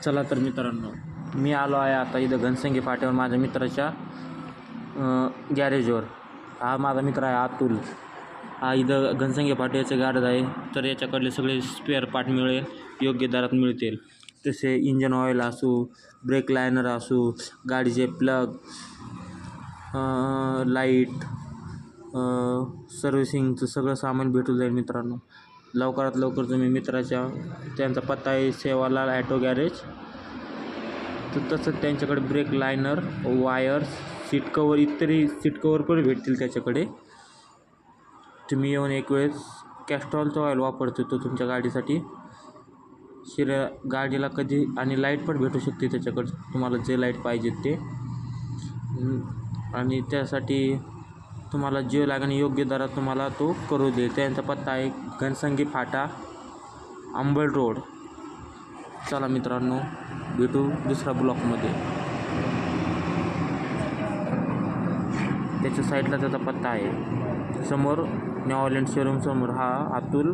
चला तर मित्रांनो, मी आलो आहे आता इथं घनसंगी फाट्यावर माझ्या मित्राच्या गॅरेजवर. हा माझा मित्र आहे अतुल. हा इथं घनसंगी फाट्याचं गॅरेज आहे. तर याच्याकडले सगळे स्पेअर पार्ट मिळेल, योग्य दरात मिळतील. तसे इंजन ऑइल असू, ब्रेक लायनर असू, गाडीचे प्लग, लाईट, सर्व्हिसिंगचं सगळं सामान भेटून जाईल मित्रांनो. लवकरात लवकर तुम्ही त्यांचा पत्ता आहे सेवालाल ॲटो गॅरेज. तर तसंच त्यांच्याकडे brake liner, wires, seat cover, इतरही सीट कवर पण भेटतील त्याच्याकडे. तुम्ही येऊन एक वेळेस कॅस्ट्रॉलचा ऑइल वापरतो तो तुमच्या गाडीसाठी. गाडीला कधी आणि लाईट पण भेटू शकते त्याच्याकडे, तुम्हाला जे लाईट पाहिजे ते. आणि त्यासाठी तुम्हाला जे लागेल योग्य दरात तुम्हाला तो करू देईल. त्यांचा पत्ता आहे घनसंगी फाटा, अंबड रोड. चला मित्रांनो, भेटू दुसऱ्या ब्लॉकमध्ये. त्याच्या साईडला त्याचा पत्ता आहे. समोर न्यू ऑरलँड शोरूम समोर हा अतुल